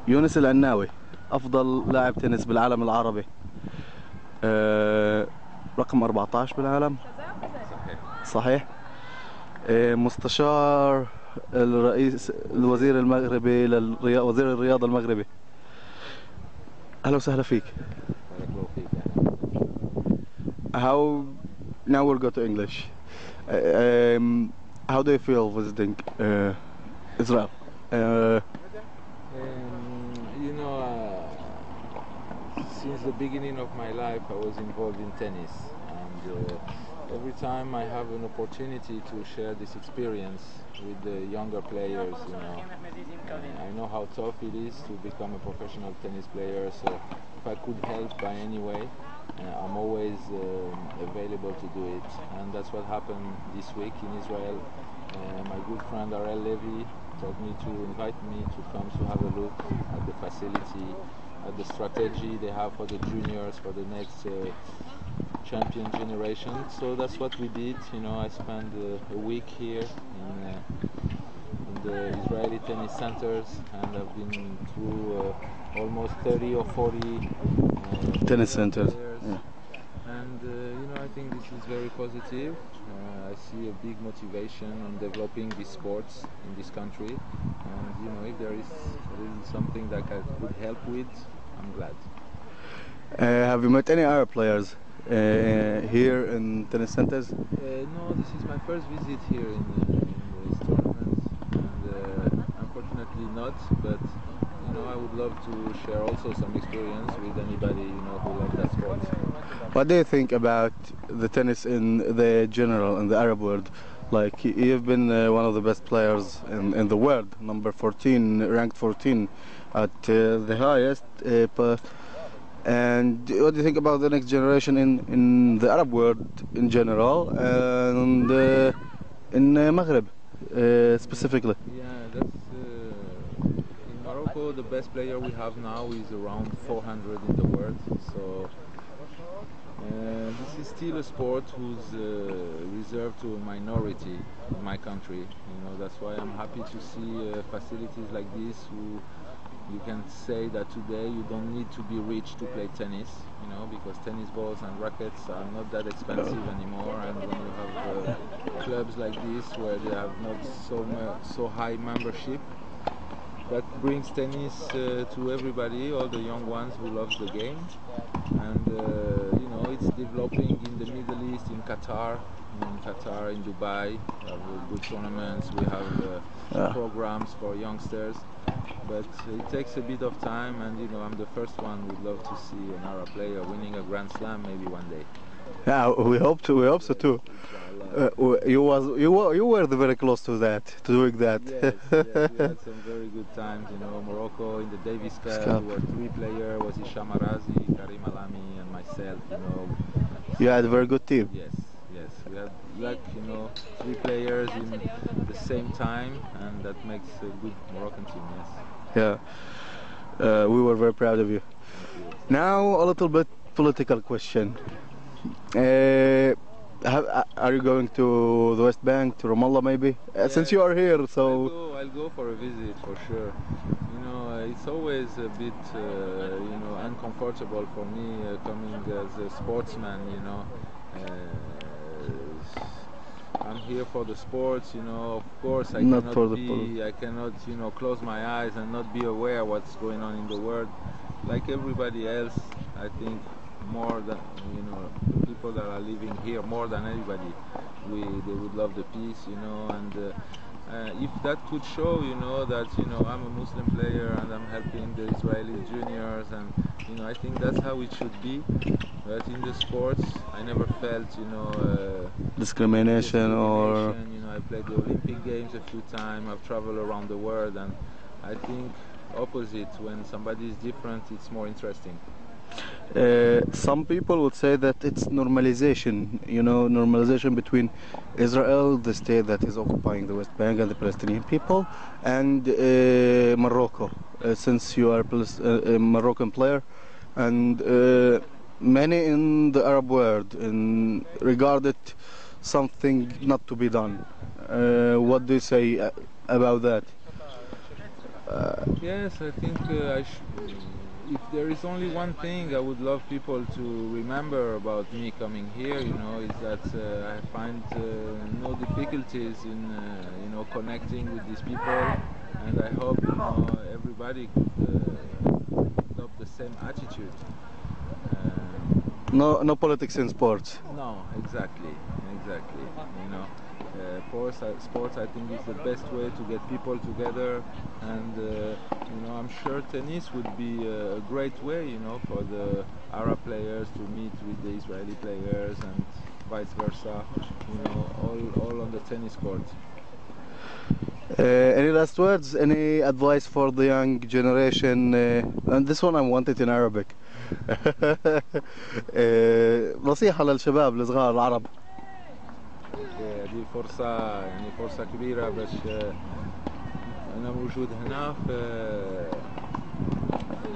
يونس العناوي أفضل لاعب تنس بالعالم العربي، رقم 14 بالعالم. صحيح. مستشار الوزير المغربي وزير الرياضة المغربي. أهلا وسهلا فيك. How now we'll go to English. How do you feel visiting Israel? You know, since the beginning of my life I was involved in tennis, and every time I have an opportunity to share this experience with the younger players, you know, I know how tough it is to become a professional tennis player, so if I could help by any way, I'm always available to do it, and that's what happened this week in Israel. My good friend Arel Levy told me to invite me to come to have a look at the facility, at the strategy they have for the juniors, for the next champion generation. So that's what we did. You know, I spent a week here in the Israeli tennis centers, and I've been through almost 30 or 40 tennis centers. Yeah. And you know, I think this is very positive. I see a big motivation on developing these sports in this country, and you know, if there is something that I could help with, I'm glad. Have you met any Arab players here in tennis centers? No, this is my first visit here in this tournament, and unfortunately not, but you know, I would love to share also some experience with anybody, you know, who loves that sport. What do you think about the tennis in the general, in the Arab world? Like, you've been one of the best players in the world, number 14, ranked 14 at the highest. And what do you think about the next generation in the Arab world in general, and in Maghreb specifically? Yeah, that's in Morocco, the best player we have now is around 400 in the world. So this is still a sport who's reserved to a minority in my country. You know, that's why I'm happy to see facilities like this. You can say that today you don't need to be rich to play tennis, you know, because tennis balls and rackets are not that expensive anymore. And when you have clubs like this where they have not so high membership, that brings tennis to everybody, all the young ones who love the game. And you know, it's developing in the Middle East, in Qatar, in Dubai. We have good tournaments. We have programs for youngsters. But it takes a bit of time, and you know, I'm the first one who would love to see an Arab player winning a Grand Slam maybe one day. Yeah, we hope to. We hope so too. You were very close to that, to doing that. Yes, we had some very good times. You know, Morocco in the Davis Cup, we were 3 players: was Hisham Arazi, Karim Alami, and myself. You know, you had a very good team. Yes, we had, like, you know, 3 players in the same time, and that makes a good Moroccan team. Yes. Yeah, we were very proud of you. Now, a little bit political question. Are you going to the West Bank, to Ramallah maybe? Since you are here, so... I'll go for a visit for sure. You know, it's always a bit, you know, uncomfortable for me coming as a sportsman, you know. I'm here for the sports, you know. Of course, I cannot, you know, close my eyes and not be aware what's going on in the world. Like everybody else, I think more than, you know, people that are living here, more than anybody, they would love the peace, you know. And if that could show, you know, that, you know, I'm a Muslim player and I'm helping the Israeli juniors, and you know, I think that's how it should be. But in the sports, I never felt, you know, discrimination or... You know, I played the Olympic Games a few times, I've traveled around the world, and I think opposite, when somebody is different, it's more interesting. Some people would say that it's normalization, you know, normalization between Israel, the state that is occupying the West Bank, and the Palestinian people, and Morocco, since you are a Moroccan player, and many in the Arab world regard it something not to be done. What do you say about that? Yes, I think if there is only one thing I would love people to remember about me coming here, is that I find no difficulties in, connecting with these people, and I hope, everybody could adopt the same attitude. No politics in sports. No, exactly. Sports I think is the best way to get people together, and I'm sure tennis would be a great way, for the Arab players to meet with the Israeli players and vice versa, all on the tennis court. Any last words? Any advice for the young generation? And this one I want it in Arabic. نصيحة للشباب الصغار العرب. هذه فرصة كبيرة باش أنا موجود هنا في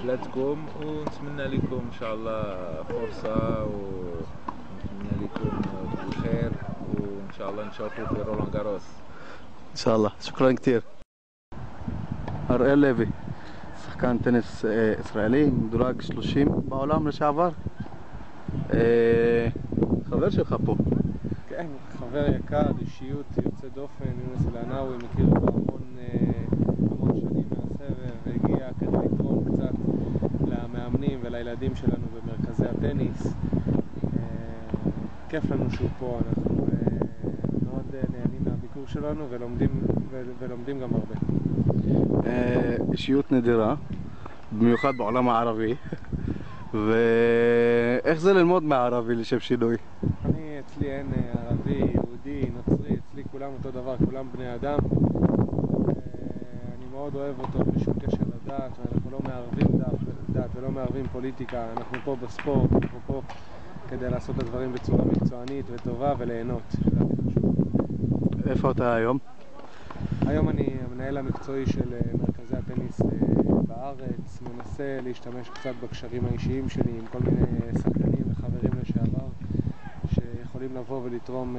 بلادكم، ونتمنى لكم إن شاء الله فرصة، ونتمنى لكم الخير، وإن شاء الله نشوفوا في رولان جاروس. إن شاء الله. شكرا كتير. أرئيل ليفي שחקן טניס ישראלי, מדורג 30 בעולם לשעבר. חבר שלך פה. כן, חבר יקר, אישיות יוצא דופן, יונס אלענאווי, מכיר אותו המון שנים מהסבב, והגיע כדי לתרום קצת למאמנים ולילדים שלנו במרכזי הטניס. כיף לנו שהוא פה, אנחנו מאוד נהנים מהביקור שלנו ולומדים גם הרבה. אישיות נדירה, במיוחד בעולם הערבי. ואיך זה ללמוד מהערבי לשם שינוי? אצלי אין ערבי, יהודי, נוצרי, אצלי כולם אותו דבר, כולם בני אדם. אני מאוד אוהב אותו בלי שום קשר לדת, ואנחנו לא מערבים דת ולא מערבים פוליטיקה. אנחנו פה בספורט, אנחנו פה כדי לעשות את הדברים בצורה מקצוענית וטובה וליהנות. איפה אתה היום? היום אני המנהל המקצועי של מרכזי הטניס בארץ, מנסה להשתמש קצת בקשרים האישיים שלי עם כל מיני שחקנים וחברים לשעבר שיכולים לבוא ולתרום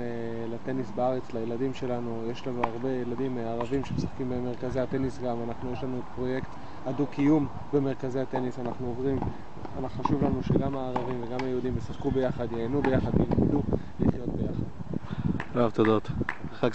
לטניס בארץ, לילדים שלנו. יש לנו הרבה ילדים ערבים שמשחקים במרכזי הטניס גם. יש לנו פרויקט הדו-קיום במרכזי הטניס. חשוב לנו שגם הערבים וגם היהודים ישחקו ביחד, ייהנו ביחד, ילמדו לחיות ביחד. רב תודות. חג